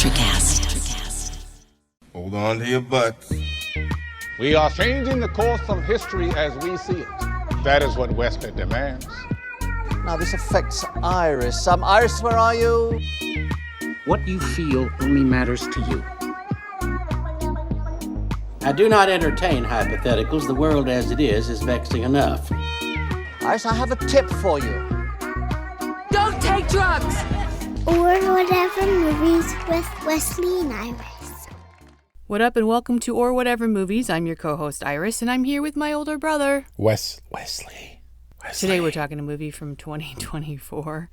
Electrocast. Hold on to your butts. We are changing the course of history as we see it. That is what Wesley demands. Now this affects Iris. Iris, where are you? What you feel only matters to you. I do not entertain hypotheticals. The world as it is vexing enough. Iris, I have a tip for you. Don't take drugs! Or Whatever Movies with Wesley and Iris. What up and welcome to Or Whatever Movies. I'm your co-host Iris and I'm here with my older brother. Wesley. Today we're talking a movie from 2024.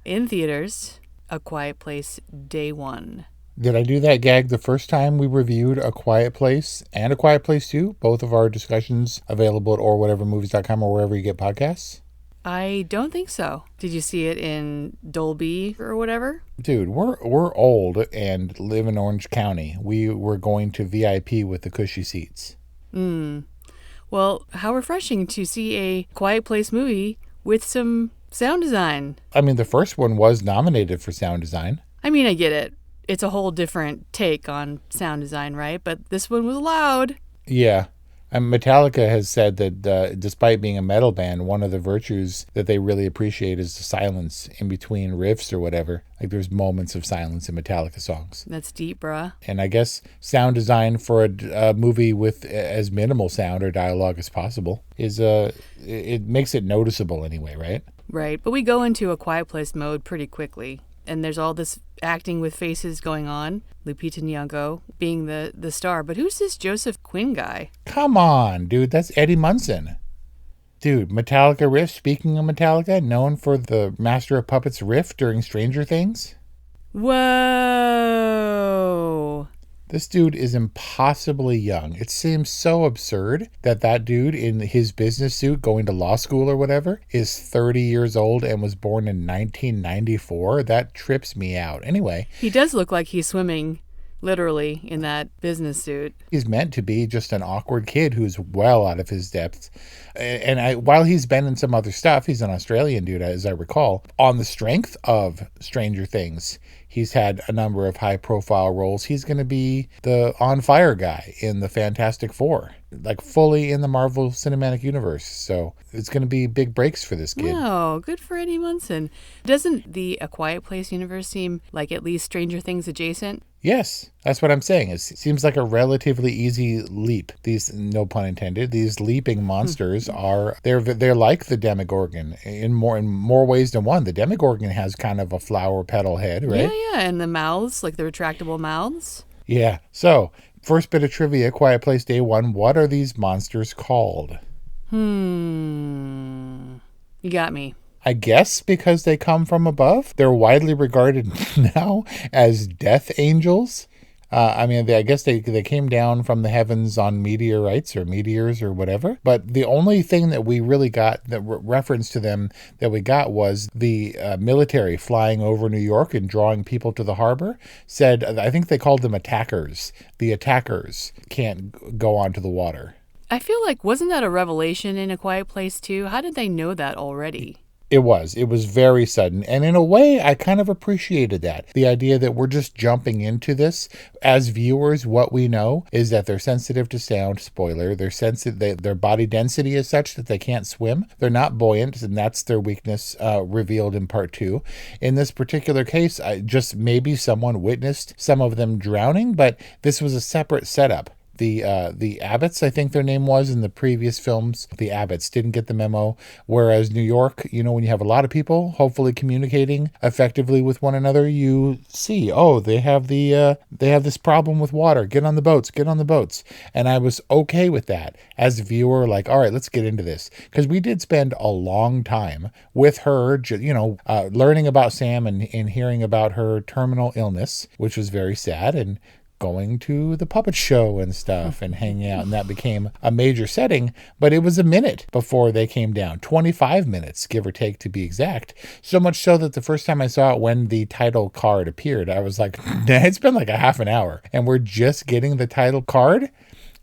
In theaters, A Quiet Place Day 1. Did I do that gag the first time we reviewed A Quiet Place and A Quiet Place 2? Both of our discussions available at orwhatevermovies.com or wherever you get podcasts? I don't think so. Did you see it in Dolby or whatever? Dude, we're old and live in Orange County. We were going to VIP with the cushy seats. Well, how refreshing to see a Quiet Place movie with some sound design. I mean, the first one was nominated for sound design. I mean, I get it. It's a whole different take on sound design, right? But this one was loud. Yeah. And Metallica has said that despite being a metal band, one of the virtues that they really appreciate is the silence in between riffs or whatever. Like there's moments of silence in Metallica songs. That's deep, bruh. And I guess sound design for a movie with as minimal sound or dialogue as possible is it makes it noticeable anyway, right? Right, but we go into A Quiet Place mode pretty quickly. And there's all this acting with faces going on. Lupita Nyong'o being the star. But who's this Joseph Quinn guy? Come on, dude. That's Eddie Munson. Dude, Metallica riff. Speaking of Metallica, known for the Master of Puppets riff during Stranger Things. Whoa. This dude is impossibly young. It seems so absurd that dude in his business suit going to law school or whatever is 30 years old and was born in 1994. That trips me out. Anyway. He does look like he's swimming literally in that business suit. He's meant to be just an awkward kid who's well out of his depth. And while he's been in some other stuff, he's an Australian dude, as I recall, on the strength of Stranger Things. He's had a number of high-profile roles. He's going to be the on-fire guy in the Fantastic Four, like fully in the Marvel Cinematic Universe. So it's going to be big breaks for this kid. Wow, good for Eddie Munson. Doesn't the A Quiet Place universe seem like at least Stranger Things adjacent? Yes, that's what I'm saying. It seems like a relatively easy leap. These, no pun intended, these leaping monsters they're like the Demogorgon in more ways than one. The Demogorgon has kind of a flower petal head, right? Yeah, and the mouths, like the retractable mouths. Yeah. So, first bit of trivia, Quiet Place Day 1, what are these monsters called? You got me. I guess because they come from above. They're widely regarded now as death angels. I guess they came down from the heavens on meteorites or meteors or whatever. But the only thing that we really got, the reference to them that we got, was the military flying over New York and drawing people to the harbor. Said, I think they called them attackers. The attackers can't go onto the water. I feel like, wasn't that a revelation in A Quiet Place too? How did they know that already? It was very sudden. And in a way, I kind of appreciated that. The idea that we're just jumping into this. As viewers, what we know is that they're sensitive to sound. Spoiler. They're sensitive. Their body density is such that they can't swim. They're not buoyant, and that's their weakness revealed in part 2. In this particular case, just maybe someone witnessed some of them drowning, but this was a separate setup. The Abbotts, I think their name was in the previous films, the Abbotts didn't get the memo. Whereas New York, when you have a lot of people hopefully communicating effectively with one another, you see, they have this problem with water. Get on the boats. And I was okay with that as a viewer. Like, all right, let's get into this, because we did spend a long time with her, learning about Sam and hearing about her terminal illness, which was very sad, and going to the puppet show and stuff and hanging out, and that became a major setting. But it was a minute before they came down, 25 minutes, give or take, to be exact. So much so that the first time I saw it, when the title card appeared, I was like, it's been like a half an hour and we're just getting the title card.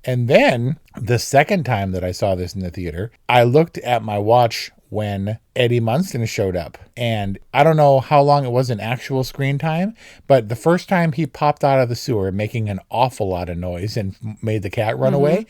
And then the second time that I saw this in the theater, I looked at my watch when Eddie Munson showed up. And I don't know how long it was in actual screen time, but the first time he popped out of the sewer making an awful lot of noise and made the cat run away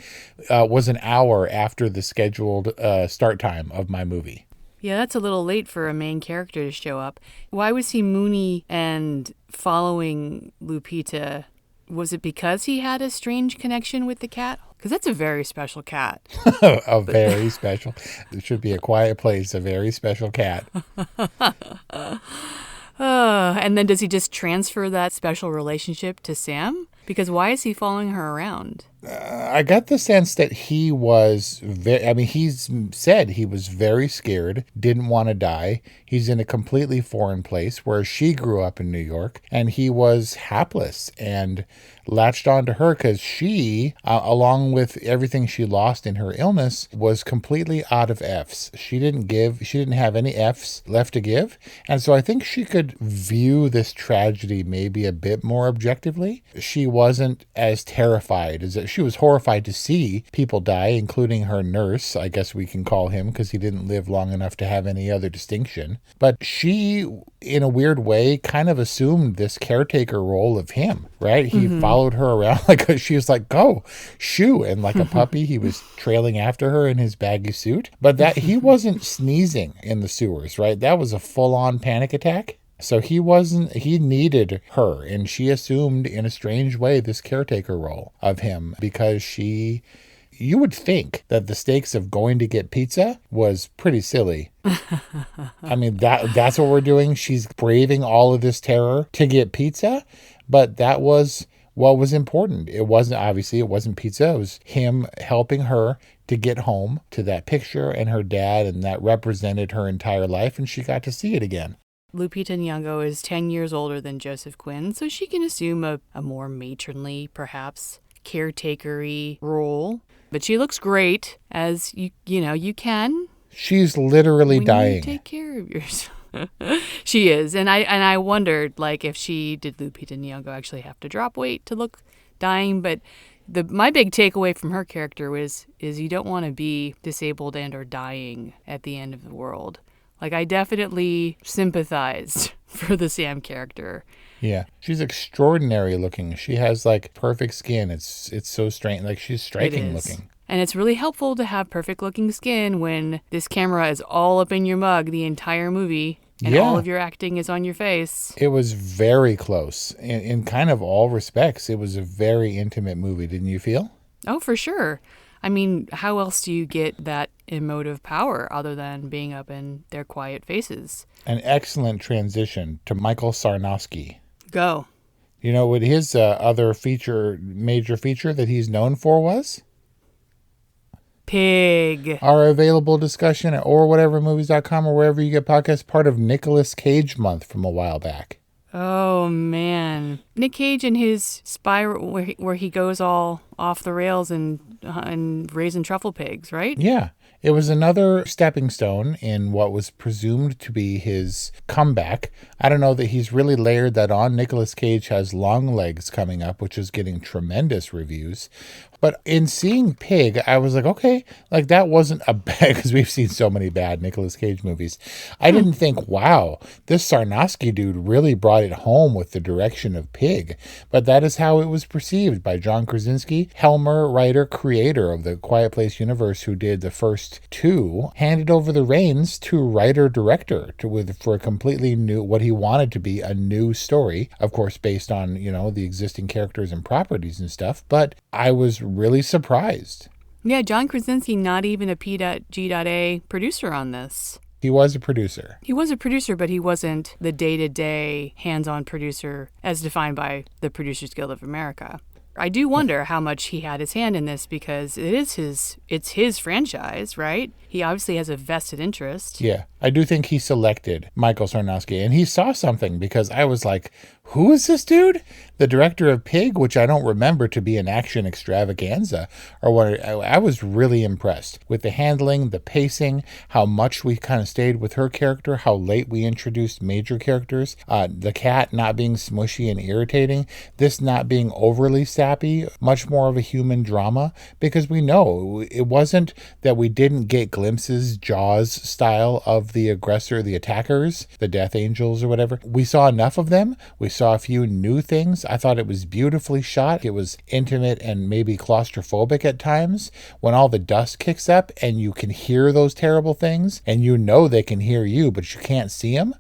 was an hour after the scheduled start time of my movie. Yeah, that's a little late for a main character to show up. Why was he moony and following Lupita? Was it because he had a strange connection with the cat? Because that's a very special cat. A very special. It should be A Quiet Place, a very special cat. And then does he just transfer that special relationship to Sam? Because why is he following her around? I got the sense that he was he's said he was very scared, didn't want to die. He's in a completely foreign place where she grew up in New York, and he was hapless and latched on to her because she, along with everything she lost in her illness, was completely out of F's. She didn't have any F's left to give. And so I think she could view this tragedy maybe a bit more objectively. She wasn't as terrified as she was horrified to see people die, including her nurse, I guess we can call him, because he didn't live long enough to have any other distinction. But she, in a weird way, kind of assumed this caretaker role of him, right? He followed her around like she was like, go, shoo. And like a puppy, he was trailing after her in his baggy suit. But that he wasn't sneezing in the sewers, right? That was a full-on panic attack. So he needed her, and she assumed in a strange way this caretaker role of him because you would think that the stakes of going to get pizza was pretty silly. I mean, that's what we're doing. She's braving all of this terror to get pizza, but that was what was important. It wasn't pizza. It was him helping her to get home to that picture and her dad, and that represented her entire life, and she got to see it again. Lupita Nyong'o is 10 years older than Joseph Quinn, so she can assume a more matronly, perhaps caretaker-y role. But she looks great, as you can. She's literally dying. You take care of yourself. She is, and I wondered, like, if did Lupita Nyong'o actually have to drop weight to look dying? But my big takeaway from her character is you don't want to be disabled and or dying at the end of the world. Like, I definitely sympathized for the Sam character. Yeah, she's extraordinary looking. She has like perfect skin. It's so strange. Like, she's striking looking. And it's really helpful to have perfect looking skin when this camera is all up in your mug the entire movie and all of your acting is on your face. It was very close in kind of all respects. It was a very intimate movie, didn't you feel? Oh, for sure. I mean, how else do you get that emotive power other than being up in their quiet faces? An excellent transition to Michael Sarnofski. Go. You know what his other major feature that he's known for was? Pig. Our available discussion at orwhatevermovies.com or wherever you get podcasts, part of Nicolas Cage month from a while back. Oh, man. Nick Cage and his spiral where he goes all off the rails and raising truffle pigs, right? Yeah. It was another stepping stone in what was presumed to be his comeback. I don't know that he's really layered that on. Nicolas Cage has Long Legs coming up, which is getting tremendous reviews. But in seeing Pig, I was like, okay, like that wasn't a bad, because we've seen so many bad Nicolas Cage movies. I didn't think, wow, this Sarnofski dude really brought it home with the direction of Pig. But that is how it was perceived by John Krasinski, Helmer, writer, creator of the Quiet Place universe, who did the first two, handed over the reins to writer-director for a completely new, what he wanted to be a new story, of course, based on, the existing characters and properties and stuff. But I was really surprised. Yeah, John Krasinski, not even a P.G.A. producer on this. He was a producer. He was a producer, but he wasn't the day-to-day hands-on producer as defined by the Producers Guild of America. I do wonder how much he had his hand in this because it's his franchise, right? He obviously has a vested interest. Yeah, I do think he selected Michael Sarnofski, and he saw something because I was like, who is this dude? The director of Pig, which I don't remember to be an action extravaganza, or what. I was really impressed with the handling, the pacing, how much we kind of stayed with her character, how late we introduced major characters, the cat not being smushy and irritating, this not being overly sassy happy, much more of a human drama, because we know it wasn't that we didn't get glimpses, Jaws style, of the aggressor, the attackers, the Death Angels or whatever. We saw enough of them. We saw a few new things. I thought it was beautifully shot. It was intimate and maybe claustrophobic at times when all the dust kicks up and you can hear those terrible things and you know they can hear you, but you can't see them.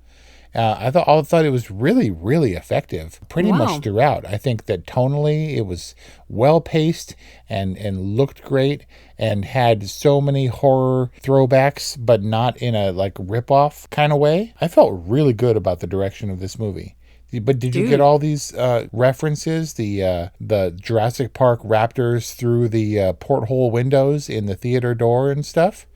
I thought it was really, really effective pretty much throughout. I think that tonally it was well paced and looked great and had so many horror throwbacks, but not in a like rip-off kind of way. I felt really good about the direction of this movie. But did you get all these references? The Jurassic Park raptors through the porthole windows in the theater door and stuff?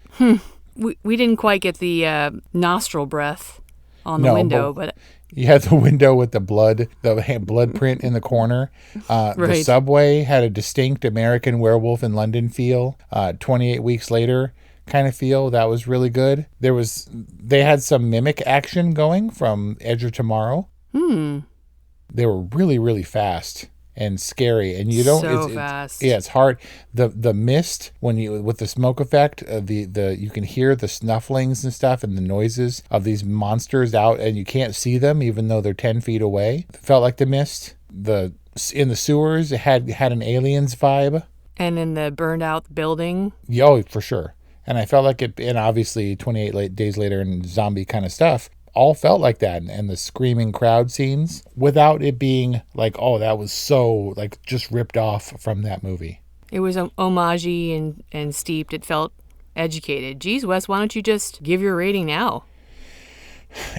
We didn't quite get the nostril breath on the window, but you had the window with the blood print in the corner. The subway had a distinct American Werewolf in London feel. 28 weeks later kind of feel. That was really good. They had some mimic action going from Edge of Tomorrow. They were really, really fast and scary, and you don't. Fast. It's hard. The mist with the smoke effect, you can hear the snufflings and stuff and the noises of these monsters out, and you can't see them even though they're 10 feet away. It felt like the mist. In the sewers, it had an Aliens vibe, and in the burned out building. Oh, for sure. And I felt like it, and obviously 28 days later and zombie kind of stuff. All felt like that, and the screaming crowd scenes, without it being like, oh, that was so like just ripped off from that movie. It was homage-y and steeped. It felt educated. Geez, Wes, why don't you just give your rating now?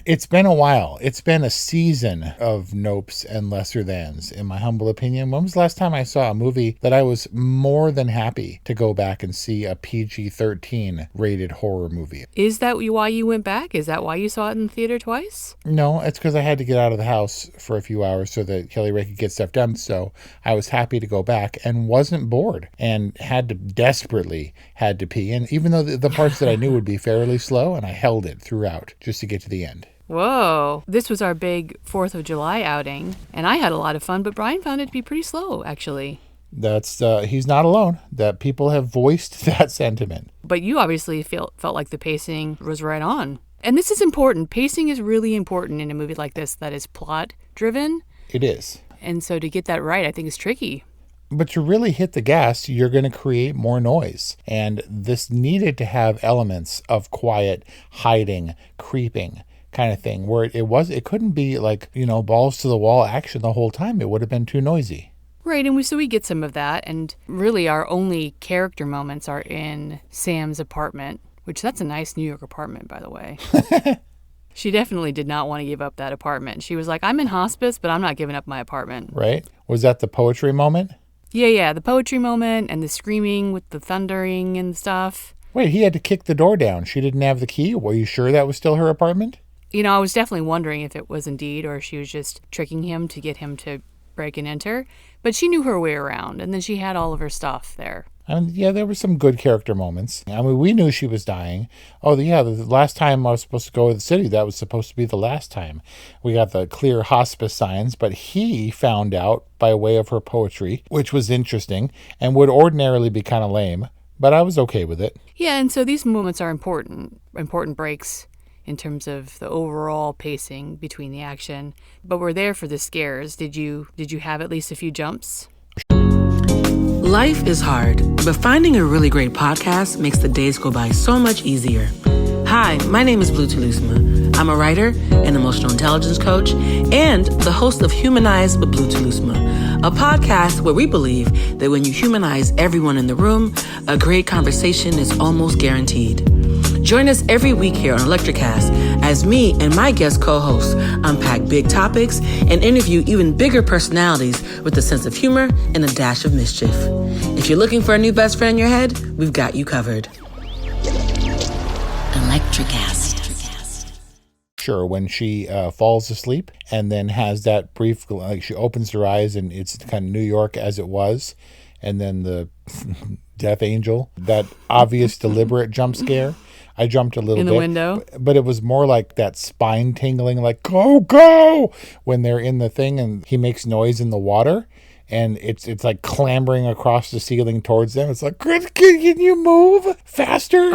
It's been a while. It's been a season of nopes and lesser thans, in my humble opinion. When was the last time I saw a movie that I was more than happy to go back and see a PG-13 rated horror movie? Is that why you went back? Is that why you saw it in the theater twice? No, it's because I had to get out of the house for a few hours so that Kelly Ray could get stuff done. So I was happy to go back and wasn't bored and desperately had to pee. And even though the parts that I knew would be fairly slow, and I held it throughout just to get to the end. Whoa. This was our big 4th of July outing, and I had a lot of fun, but Brian found it to be pretty slow, actually. That's he's not alone. That people have voiced that sentiment. But you obviously felt like the pacing was right on. And this is important. Pacing is really important in a movie like this that is plot-driven. It is. And so to get that right, I think is tricky. But to really hit the gas, you're going to create more noise. And this needed to have elements of quiet, hiding, creeping kind of thing, where it couldn't be like, balls to the wall action the whole time. It would have been too noisy. Right, and we get some of that, and really our only character moments are in Sam's apartment, which that's a nice New York apartment, by the way. She definitely did not want to give up that apartment. She was like, I'm in hospice, but I'm not giving up my apartment. Right? Was that the poetry moment? Yeah, the poetry moment and the screaming with the thundering and stuff. Wait, he had to kick the door down. She didn't have the key? Were you sure that was still her apartment? I was definitely wondering if it was indeed, or if she was just tricking him to get him to break and enter. But she knew her way around, and then she had all of her stuff there. Yeah, there were some good character moments. We knew she was dying. Oh, yeah, the last time I was supposed to go to the city, that was supposed to be the last time. We got the clear hospice signs, but he found out by way of her poetry, which was interesting and would ordinarily be kind of lame, but I was okay with it. Yeah, and so these moments are important breaks in terms of the overall pacing between the action. But we're there for the scares. Did you have at least a few jumps? Life is hard, but finding a really great podcast makes the days go by so much easier. Hi, my name is Blue Telusma. I'm a writer, an emotional intelligence coach, and the host of Humanize with Blue Telusma, a podcast where we believe that when you humanize everyone in the room, a great conversation is almost guaranteed. Join us every week here on Electricast as me and my guest co-hosts unpack big topics and interview even bigger personalities with a sense of humor and a dash of mischief. If you're looking for a new best friend in your head, we've got you covered. Electricast. Sure, when she falls asleep and then has that brief, like she opens her eyes and it's kind of New York as it was, and then the Death Angel, that obvious deliberate jump scare. I jumped a little bit. In the window? But it was more like that spine tingling, like, go, when they're in the thing and he makes noise in the water. and it's like clambering across the ceiling towards them. It's like, can you move faster?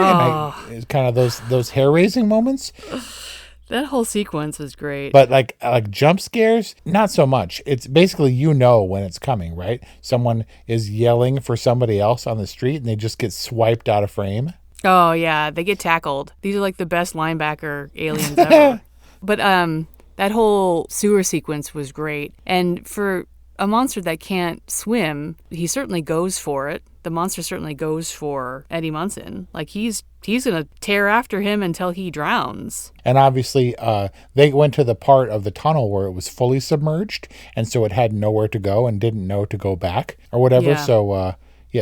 It's kind of those hair-raising moments. That whole sequence was great. But like jump scares, not so much. It's basically, when it's coming, right? Someone is yelling for somebody else on the street and they just get swiped out of frame. Oh, yeah. They get tackled. These are like the best linebacker aliens ever. But that whole sewer sequence was great. And for a monster that can't swim, he certainly goes for it. The monster certainly goes for Eddie Munson. Like, he's going to tear after him until he drowns. And obviously, they went to the part of the tunnel where it was fully submerged, and so it had nowhere to go and didn't know to go back or whatever. Yeah. So,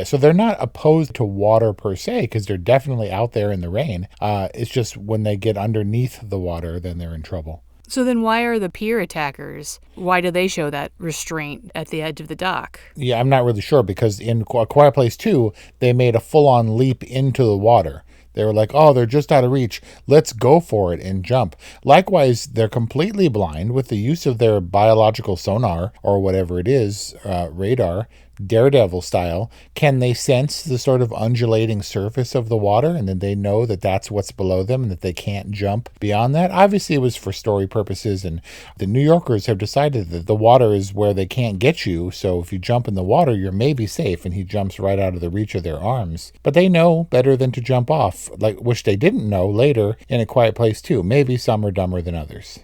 so they're not opposed to water per se, because they're definitely out there in the rain. It's just when they get underneath the water, then they're in trouble. So then why are the pier attackers, why do they show that restraint at the edge of the dock? Yeah, I'm not really sure, because in A Quiet Place 2, they made a full-on leap into the water. They were like, oh, they're just out of reach. Let's go for it and jump. Likewise, they're completely blind with the use of their biological sonar, or whatever it is, radar, Daredevil style. Can they sense the sort of undulating surface of the water, and then they know that that's what's below them and that they can't jump beyond that? Obviously, it was for story purposes, and the New Yorkers have decided that the water is where they can't get you, so if you jump in the water, you're maybe safe, and he jumps right out of the reach of their arms. But they know better than to jump off, which they didn't know later in A Quiet Place 2. Maybe some are dumber than others.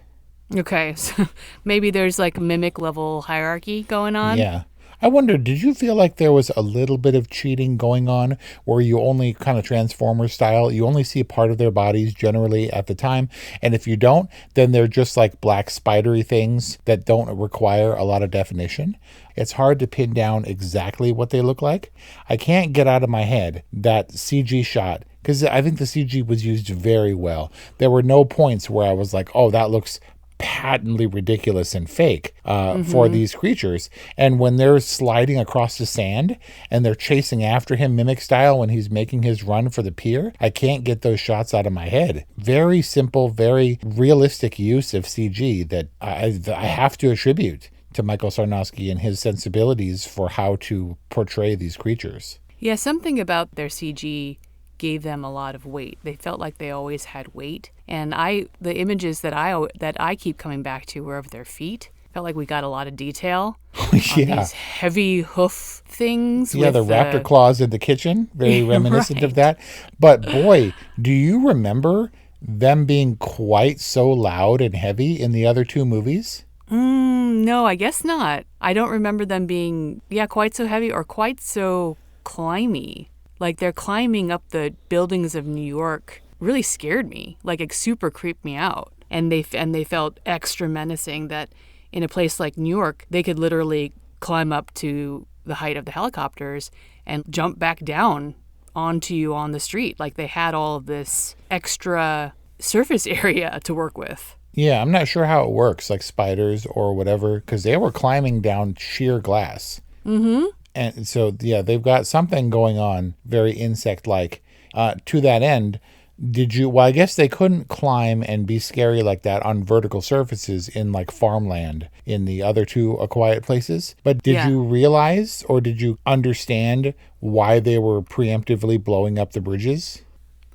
Okay, so maybe there's like mimic level hierarchy going on? Yeah. I wonder, did you feel like there was a little bit of cheating going on where you only kind of Transformers style, you only see part of their bodies generally at the time, and if you don't, then they're just like black spidery things that don't require a lot of definition? It's hard to pin down exactly what they look like. I can't get out of my head that CG shot, because I think the CG was used very well. There were no points where I was like, oh, that looks patently ridiculous and fake for these creatures. And when they're sliding across the sand and they're chasing after him mimic style when he's making his run for the pier, I can't get those shots out of my head. Very simple, very realistic use of CG that I have to attribute to Michael Sarnofski and his sensibilities for how to portray these creatures. Yeah, something about their CG gave them a lot of weight. They felt like they always had weight. And the images that I keep coming back to were of their feet. Felt like we got a lot of detail on these heavy hoof things. Yeah, the raptor claws in the kitchen, very reminiscent of that. But boy, do you remember them being quite so loud and heavy in the other two movies? No, I guess not. I don't remember them being, quite so heavy or quite so climby. Like, they're climbing up the buildings of New York really scared me. Like, it super creeped me out. And they felt extra menacing that in a place like New York, they could literally climb up to the height of the helicopters and jump back down onto you on the street. Like, they had all of this extra surface area to work with. Yeah, I'm not sure how it works, like spiders or whatever, because they were climbing down sheer glass. Mm-hmm. And so, yeah, they've got something going on, very insect-like. To that end, I guess they couldn't climb and be scary like that on vertical surfaces in, like, farmland in the other two A Quiet Places. But did you realize, or did you understand why they were preemptively blowing up the bridges?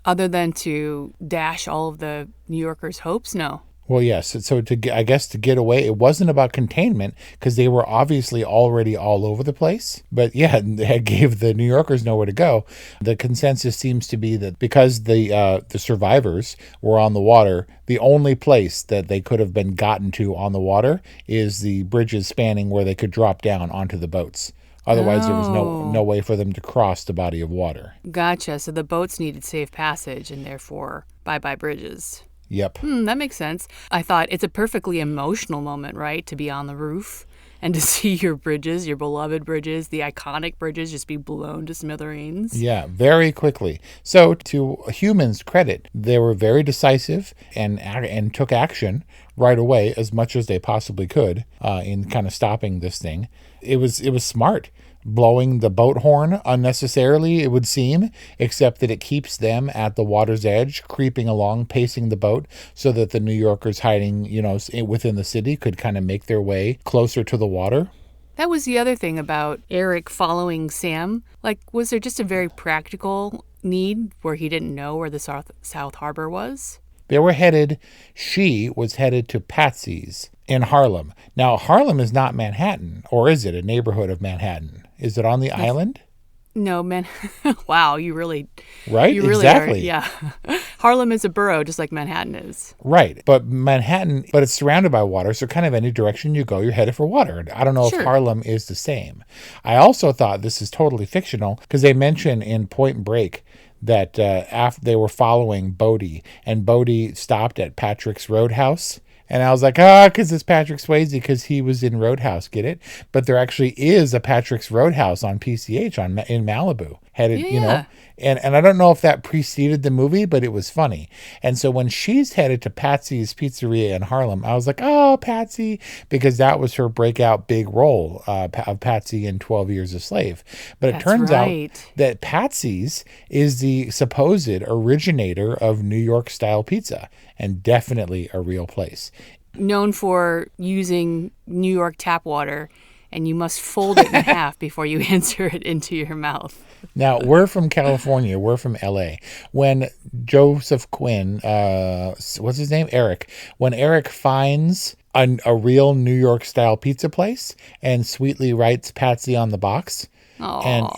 Other than to dash all of the New Yorkers' hopes? No. Well, yes. So to get away, it wasn't about containment because they were obviously already all over the place. But yeah, it gave the New Yorkers nowhere to go. The consensus seems to be that because the survivors were on the water, the only place that they could have been gotten to on the water is the bridges spanning where they could drop down onto the boats. Otherwise, there was no way for them to cross the body of water. Gotcha. So the boats needed safe passage and therefore bye-bye bridges. Yep. That makes sense. I thought it's a perfectly emotional moment, right? To be on the roof and to see your bridges, your beloved bridges, the iconic bridges just be blown to smithereens. Yeah, very quickly. So to humans' credit, they were very decisive and took action right away as much as they possibly could in kind of stopping this thing. It was smart. Blowing the boat horn unnecessarily, it would seem, except that it keeps them at the water's edge, creeping along, pacing the boat, so that the New Yorkers hiding, within the city could kind of make their way closer to the water. That was the other thing about Eric following Sam. Like, was there just a very practical need where he didn't know where the South Harbor was? She was headed to Patsy's in Harlem. Now, Harlem is not Manhattan, or is it a neighborhood of Manhattan? Is it on the island? No, man. Wow, you really... Right? You really exactly. yeah. Harlem is a borough, just like Manhattan is. Right. But it's surrounded by water, so kind of any direction you go, you're headed for water. I don't know if Harlem is the same. I also thought this is totally fictional, because they mention in Point Break that after they were following Bodie, and Bodie stopped at Patrick's Roadhouse. And I was like, because it's Patrick Swayze, because he was in Roadhouse, get it? But there actually is a Patrick's Roadhouse on PCH in Malibu, you know. And I don't know if that preceded the movie, but it was funny. And so when she's headed to Patsy's Pizzeria in Harlem, I was like, oh, Patsy, because that was her breakout big role of Patsy in 12 Years a Slave. But it turns out that Patsy's is the supposed originator of New York-style pizza, and definitely a real place. Known for using New York tap water, and you must fold it in half before you insert it into your mouth. Now, we're from California. We're from L.A. When Joseph Quinn, what's his name? Eric. When Eric finds a real New York-style pizza place and sweetly writes Patsy on the box, Aww. And,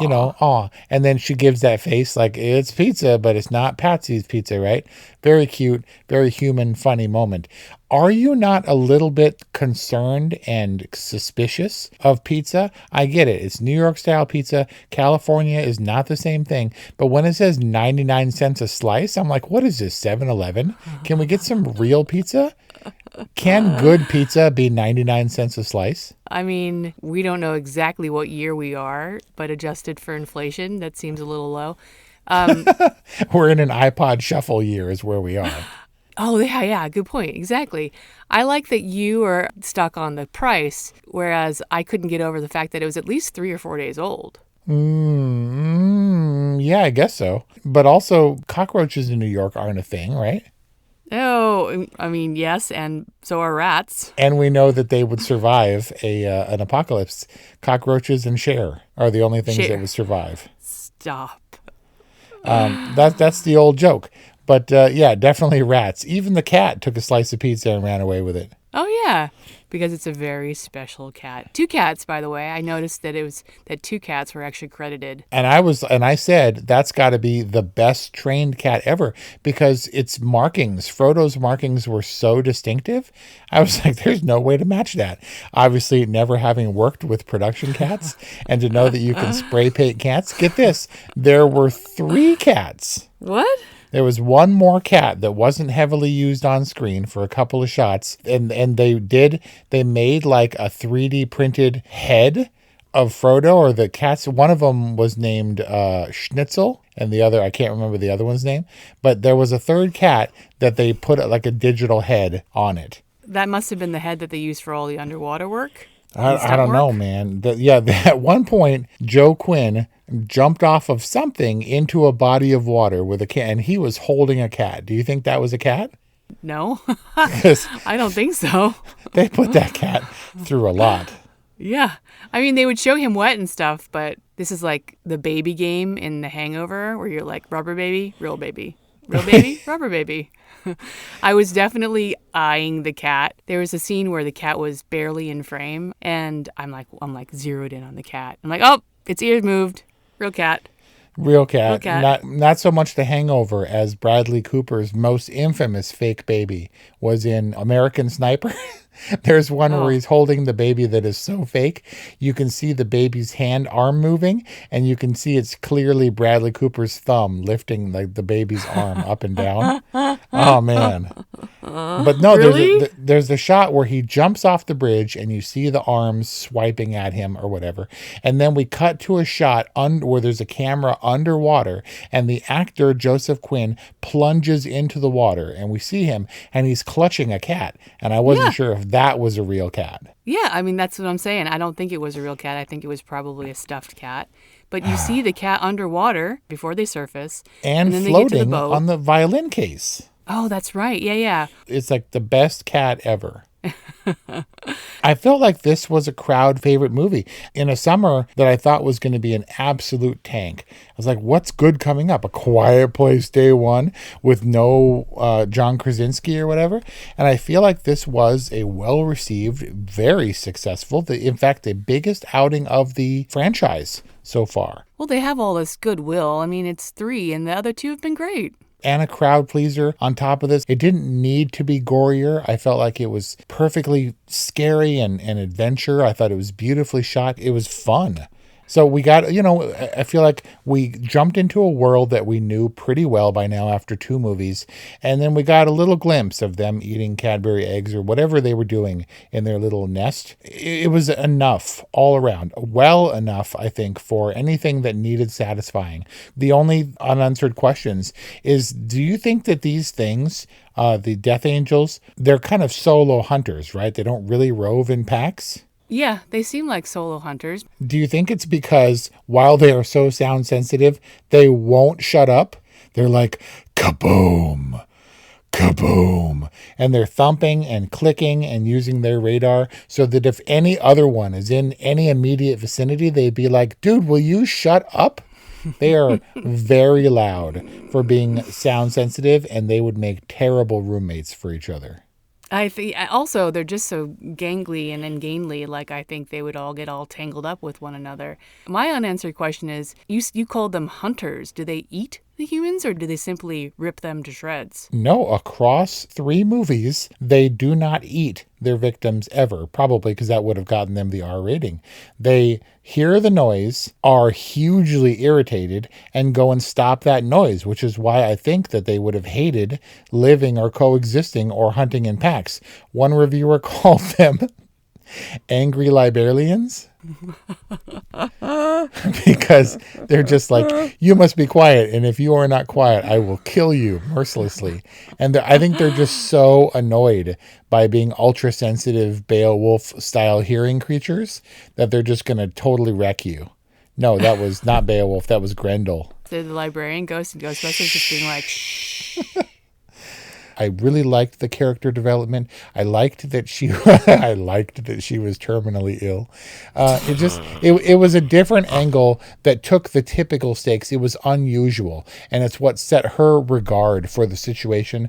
and then she gives that face like, it's pizza, but it's not Patsy's pizza, right? Very cute, very human, funny moment. Are you not a little bit concerned and suspicious of pizza? I get it. It's New York style pizza. California is not the same thing. But when it says 99 cents a slice, I'm like, what is this, 7-Eleven? Can we get some real pizza? Can good pizza be 99 cents a slice? I mean, we don't know exactly what year we are, but adjusted for inflation, that seems a little low. We're in an iPod shuffle year is where we are. Oh, yeah, good point. Exactly. I like that you are stuck on the price, whereas I couldn't get over the fact that it was at least 3 or 4 days old. Yeah, I guess so. But also, cockroaches in New York aren't a thing, right? Oh, I mean, yes, and so are rats. And we know that they would survive an apocalypse. Cockroaches and Cher are the only things that would survive. Stop. That's the old joke. But yeah, definitely rats. Even the cat took a slice of pizza and ran away with it. Oh, yeah, because it's a very special cat. 2 cats, by the way. I noticed that 2 cats were actually credited. And I said that's got to be the best trained cat ever, because its markings, Frodo's markings, were so distinctive. I was like, there's no way to match that. Obviously, never having worked with production cats and to know that you can spray paint cats. Get this, there were 3 cats. What? There was one more cat that wasn't heavily used on screen for a couple of shots. And they made like a 3D printed head of Frodo, or the cats. One of them was named Schnitzel, and the other, I can't remember the other one's name. But there was a third cat that they put like a digital head on it. That must have been the head that they used for all the underwater work. I don't know, man. At one point, Joe Quinn jumped off of something into a body of water with a cat, and he was holding a cat. Do you think that was a cat? No, I don't think so. They put that cat through a lot. Yeah. I mean, they would show him wet and stuff, but this is like the baby game in The Hangover where you're like, rubber baby, real baby. Real baby, rubber baby. I was definitely eyeing the cat. There was a scene where the cat was barely in frame, and I'm like zeroed in on the cat. I'm like, oh, its ears moved. Real cat. Real cat. Not so much The Hangover as Bradley Cooper's most infamous fake baby was in American Sniper. There's one where he's holding the baby that is so fake. You can see the baby's arm moving, and you can see it's clearly Bradley Cooper's thumb lifting like the baby's arm up and down. Oh, man. But no, really? there's a shot where he jumps off the bridge and you see the arms swiping at him or whatever. And then we cut to a shot where there's a camera underwater, and the actor, Joseph Quinn, plunges into the water, and we see him, and he's clutching a cat. And I wasn't sure if that was a real cat. Yeah, I mean, that's what I'm saying. I don't think it was a real cat. I think it was probably a stuffed cat. But you see the cat underwater before they surface. And then floating they get to the boat. On the violin case. Oh, that's right. Yeah. It's like the best cat ever. I felt like this was a crowd favorite movie in a summer that I thought was going to be an absolute tank. I was like, what's good coming up? A Quiet Place Day One with no John Krasinski or whatever. And I feel like this was a well-received, very successful, in fact, the biggest outing of the franchise so far. Well, they have all this goodwill. I mean, it's 3, and the other 2 have been great. And a crowd pleaser on top of this. It didn't need to be gorier. I felt like it was perfectly scary and adventure. I thought it was beautifully shot. It was fun. So we got, I feel like we jumped into a world that we knew pretty well by now after 2 movies. And then we got a little glimpse of them eating Cadbury eggs or whatever they were doing in their little nest. It was enough all around. Well enough, I think, for anything that needed satisfying. The only unanswered questions is, do you think that these things, the Death Angels, they're kind of solo hunters, right? They don't really rove in packs? Yeah, they seem like solo hunters. Do you think it's because while they are so sound sensitive, they won't shut up? They're like, kaboom, kaboom. And they're thumping and clicking and using their radar so that if any other one is in any immediate vicinity, they'd be like, dude, will you shut up? They are very loud for being sound sensitive, and they would make terrible roommates for each other. I think also they're just so gangly and ungainly. Like, I think they would all get all tangled up with one another. My unanswered question is, you called them hunters. Do they eat the humans, or do they simply rip them to shreds? No, across 3 movies, they do not eat their victims ever, probably because that would have gotten them the R rating. They hear the noise, are hugely irritated, and go and stop that noise, which is why I think that they would have hated living or coexisting or hunting in packs. One reviewer called them angry librarians. Because they're just like, you must be quiet, and if you are not quiet, I will kill you mercilessly. And I think they're just so annoyed by being ultra sensitive Beowulf style hearing creatures that they're just going to totally wreck you. No, that was not Beowulf, that was Grendel. They're the librarian ghost, and Ghostbusters just being like, shh. I really liked the character development. I liked that she was terminally ill. It was a different angle that took the typical stakes. It was unusual, and it's what set her regard for the situation,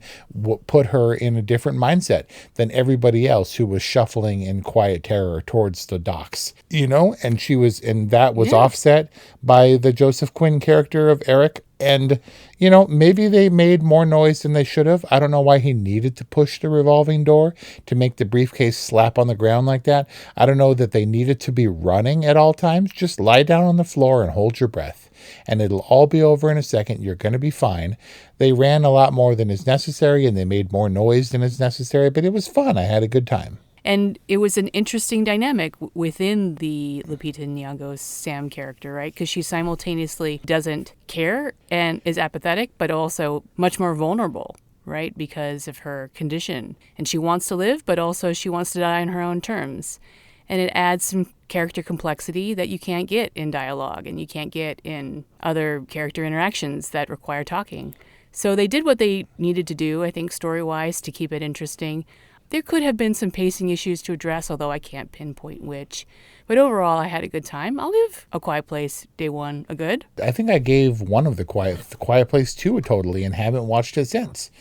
put her in a different mindset than everybody else who was shuffling in quiet terror towards the docks. And that was offset by the Joseph Quinn character of Eric. And, maybe they made more noise than they should have. I don't know why he needed to push the revolving door to make the briefcase slap on the ground like that. I don't know that they needed to be running at all times. Just lie down on the floor and hold your breath. And it'll all be over in a second. You're going to be fine. They ran a lot more than is necessary, and they made more noise than is necessary. But it was fun. I had a good time. And it was an interesting dynamic within the Lupita Nyong'o Sam character, right? Because she simultaneously doesn't care and is apathetic, but also much more vulnerable, right? Because of her condition. And she wants to live, but also she wants to die on her own terms. And it adds some character complexity that you can't get in dialogue and you can't get in other character interactions that require talking. So they did what they needed to do, I think, story-wise, to keep it interesting. There could have been some pacing issues to address, although I can't pinpoint which. But overall, I had a good time. I'll give A Quiet Place Day One a good. I think I gave one of the Quiet Place 2 a totally and haven't watched it since.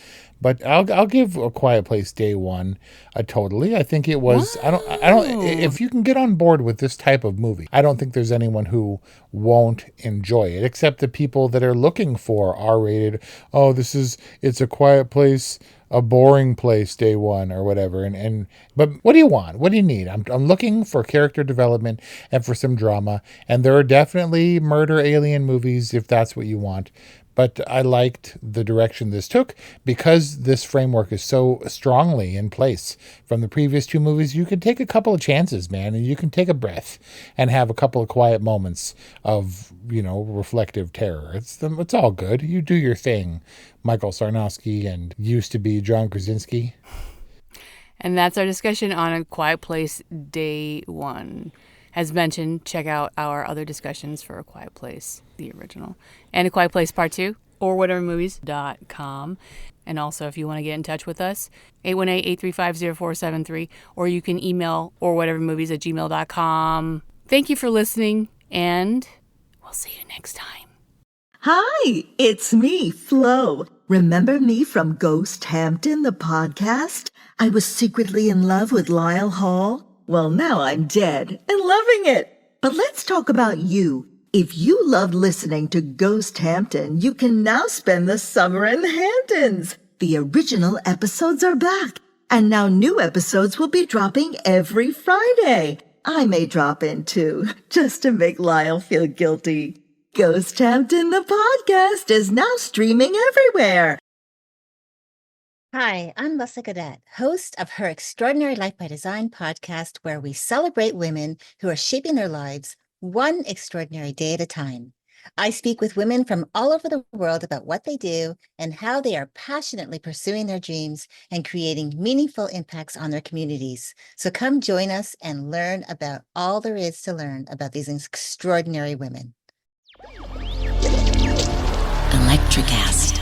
But I'll give A Quiet Place Day One a totally. I think it was. Wow. I don't. If you can get on board with this type of movie, I don't think there's anyone who won't enjoy it, except the people that are looking for R-rated. Oh, it's a quiet place, a boring place, Day One, or whatever. But what do you want? What do you need? I'm looking for character development and for some drama. And there are definitely murder alien movies if that's what you want. But I liked the direction this took because this framework is so strongly in place from the previous 2 movies. You can take a couple of chances, man, and you can take a breath and have a couple of quiet moments of, reflective terror. It's all good. You do your thing, Michael Sarnofski, and used to be John Krasinski. And that's our discussion on A Quiet Place Day One. As mentioned, check out our other discussions for A Quiet Place, the original, and A Quiet Place Part 2. orwhatevermovies.com. And also, if you want to get in touch with us, 818-835-0473, or you can email orwhatevermovies@gmail.com. Thank you for listening, and we'll see you next time. Hi, it's me, Flo. Remember me from Ghost Hampton, the podcast? I was secretly in love with Lyle Hall. Well, now I'm dead and loving it. But let's talk about you. If you loved listening to Ghost Hampton, you can now spend the summer in the Hamptons. The original episodes are back, and now new episodes will be dropping every Friday. I may drop in too, just to make Lyle feel guilty. Ghost Hampton, the podcast, is now streaming everywhere. Hi, I'm Melissa Gadet, host of Her Extraordinary Life by Design podcast, where we celebrate women who are shaping their lives one extraordinary day at a time. I speak with women from all over the world about what they do and how they are passionately pursuing their dreams and creating meaningful impacts on their communities. So come join us and learn about all there is to learn about these extraordinary women. Electricast.